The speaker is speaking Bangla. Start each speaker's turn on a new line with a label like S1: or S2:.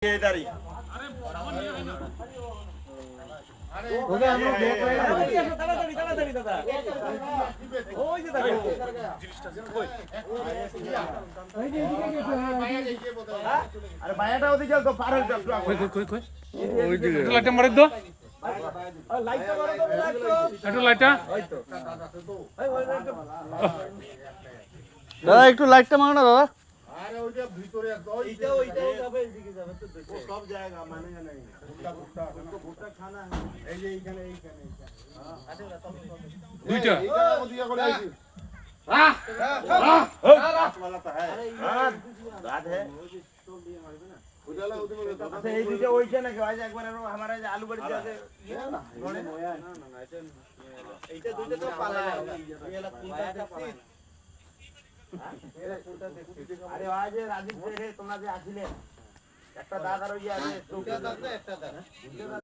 S1: দাঁড়ি
S2: ওকে আমরা ব্যাক করে
S1: তাড়াতাড়ি দাদা ওই যে দাঁড়ি
S2: ওই যে এদিকে গেছে
S1: আরে মায়াটা ওদিকে তো পার হয়ে যাচ্ছে
S3: কই ওই দিকে একটু লাইটটা মারি দাও
S1: লাইটটা মারো তো
S3: একটু লাইটটা
S1: ওই তো
S4: দাদা একটু লাইটটা মারো না দাদা।
S1: আরে ওইটা ভিতরে আছে ওইটা যাবে এদিকে যাবে তো দেখো সব জায়গা মানে না ভুট্টা ভুট্টা খানা এই যে এইখানে
S3: দুইটা
S1: ওদিকে করে আইছি वाला तो है हां बात है उजाला उधर अच्छा ये दीजिए वही है ना कि आज एक बार हमारा आलू बड़ी जाते ना এইটা দুইটা তো পালা এলা কোনটা দেখছিস আরে আজ রাজীব রে তোমরা যে আসিলে একটা দাদার ওই আছে একটা দাদা